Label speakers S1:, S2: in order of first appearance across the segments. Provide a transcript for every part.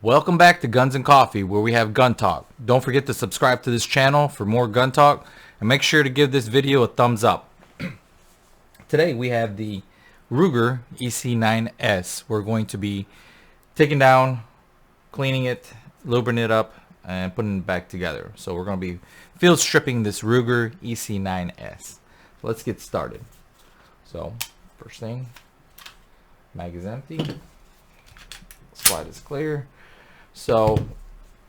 S1: Welcome back to Guns and Coffee, where we have gun talk. Don't forget to subscribe to this channel for more gun talk, and make sure to give this video a thumbs up. Today we have the Ruger EC9S. We're going to be taking down, cleaning it, lubricating it up, and putting it back together. So we're going to be field stripping this Ruger EC9S. So let's get started. So first thing, mag is empty, slide is clear. So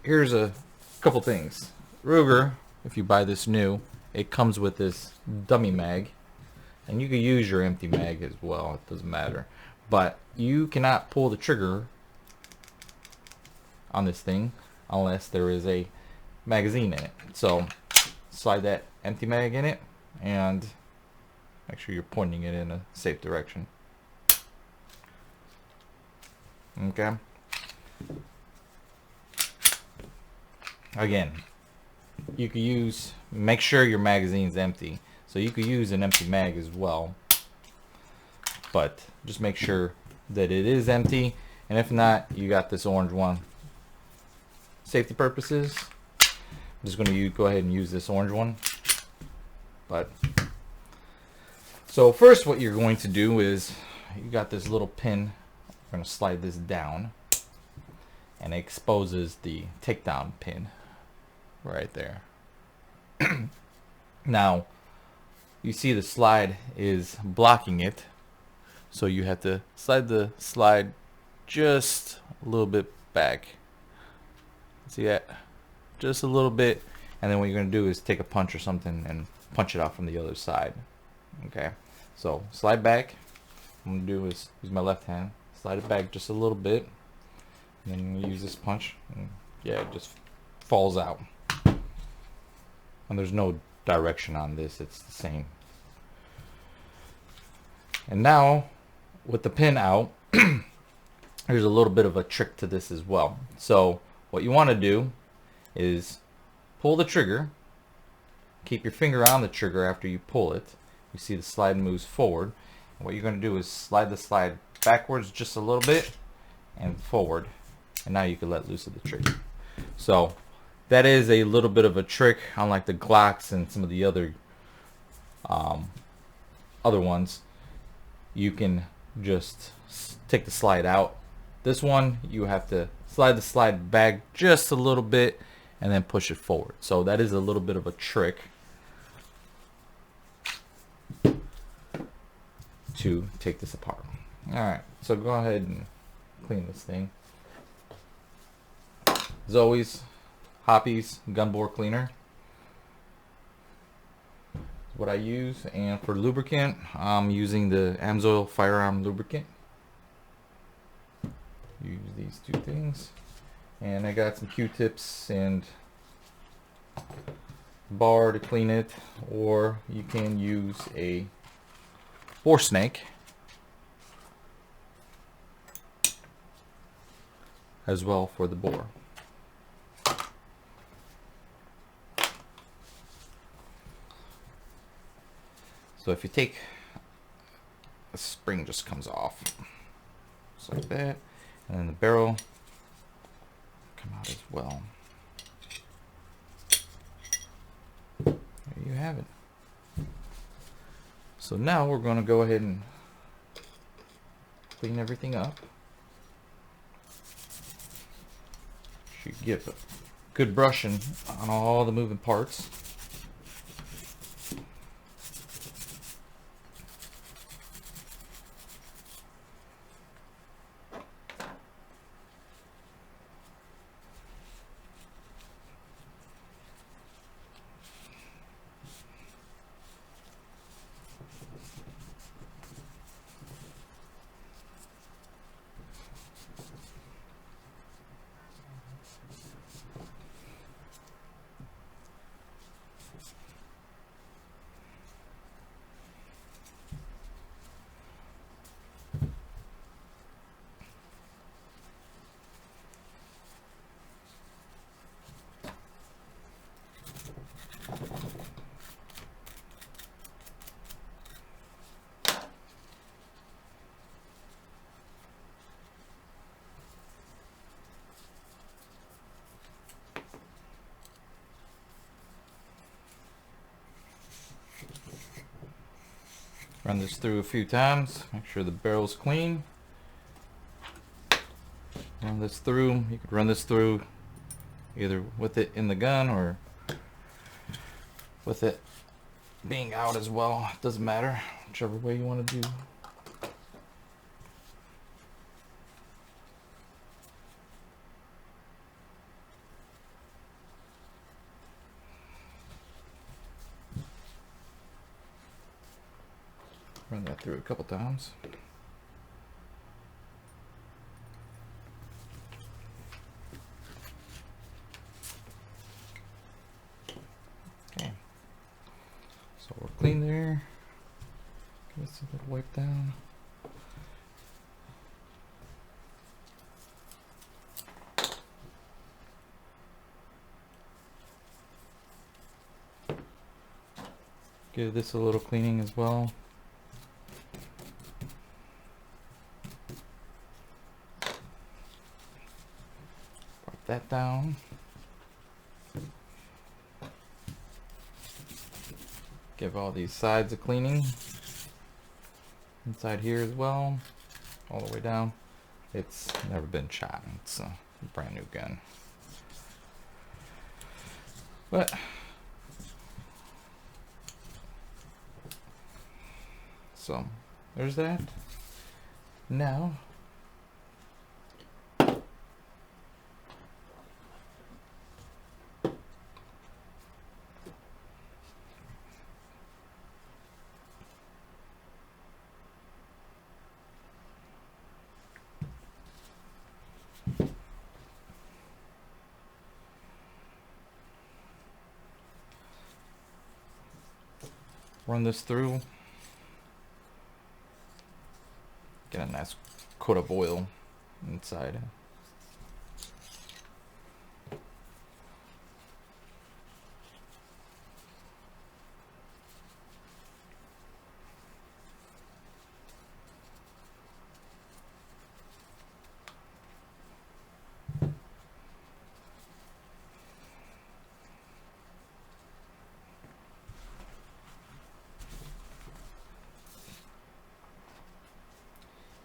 S1: here's a couple things. Ruger, if you buy this new, it comes with this dummy mag, and you can use your empty mag as well, it doesn't matter, but you cannot pull the trigger on this thing unless there is a magazine in it. So slide that empty mag in it and make sure you're pointing it in a safe direction. Okay. Again, you could use, make sure your magazine's empty. So you could use an empty mag as well, but just make sure that it is empty, and if not, you got this orange one. Safety purposes, I'm just going to go ahead and use this orange one. But so first, what you're going to do is, you got this little pin. We're going to slide this down, and it exposes the takedown pin right there. Now you see the slide is blocking it, so you have to slide the slide just a little bit back. See that? Just a little bit, and then what you're going to do is take a punch or something and punch it out from the other side. Okay, so slide back. What I'm going to do is use my left hand, slide it back just a little bit, and then you use this punch, and yeah, it just falls out. And there's no direction on this, it's the same. And now with the pin out, there's a little bit of a trick to this as well. So what you want to do is pull the trigger, keep your finger on the trigger after you pull it. You see the slide moves forward, and what you're going to do is slide the slide backwards just a little bit and forward, and now you can let loose of the trigger. So that is a little bit of a trick, unlike the Glocks and some of the other ones. You can just take the slide out. This one, you have to slide the slide back just a little bit and then push it forward. So that is a little bit of a trick to take this apart. Alright, so go ahead and clean this thing. As always, Hoppy's gun bore cleaner is what I use, and for lubricant I'm using the Amsoil firearm lubricant. Use these two things, and I got some Q-tips and bar to clean it, or you can use a bore snake as well for the bore. So if you take, the spring just comes off, just like that, and then the barrel come out as well. There you have it. So now we're going to go ahead and clean everything up. Should give a good brushing on all the moving parts. Run this through a few times, make sure the barrel's clean. Run this through. You could run this through either with it in the gun or with it being out as well. It doesn't matter, whichever way you want to do. Run that through a couple times. Okay, so we're clean there. Give this a little wipe down. Give this a little cleaning as well. That down. Give all these sides a cleaning. Inside here as well. All the way down. It's never been shot. It's a brand new gun. But so there's that. Now run this through. Get a nice coat of oil inside.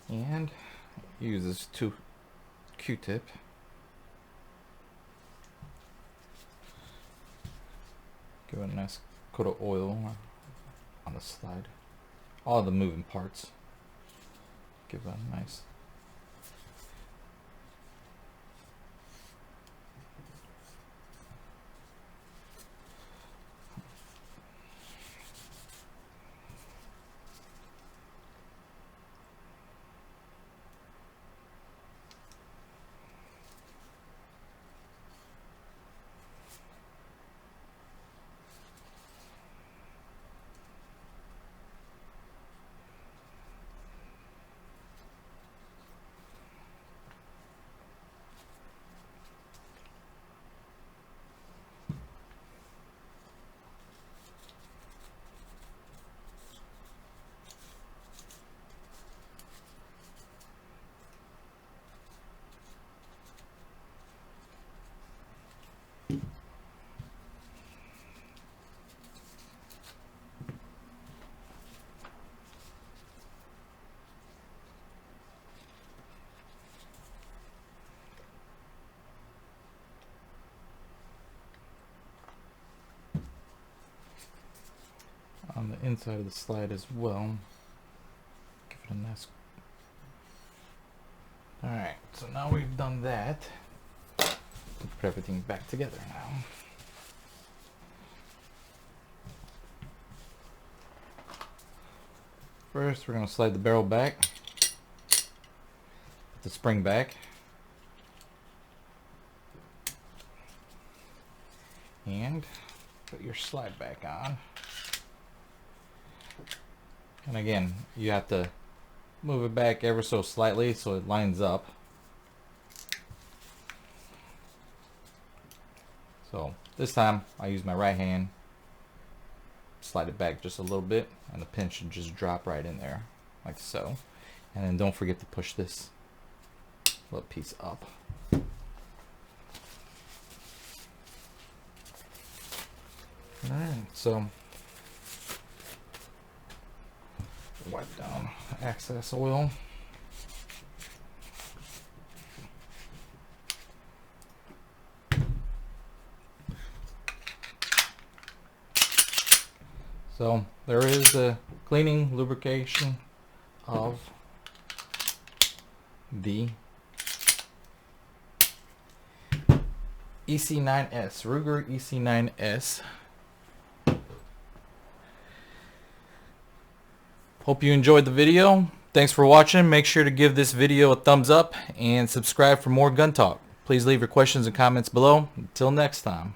S1: And use this Q-tip. Give it a nice coat of oil on the slide. All the moving parts. Give it a nice. On the inside of the slide as well. Give it a nice. Alright, so now we've done that. Let's put everything back together now. First, we're going to slide the barrel back. Put the spring back. And put your slide back on. And again, you have to move it back ever so slightly so it lines up. So this time I use my right hand, slide it back just a little bit, and the pin should just drop right in there, like so. And then don't forget to push this little piece up. Alright, so wipe down excess oil. So there is the cleaning lubrication of the EC9S, Ruger EC9S. Hope you enjoyed the video. Thanks for watching. Make sure to give this video a thumbs up and subscribe for more gun talk. Please leave your questions and comments below. Until next time.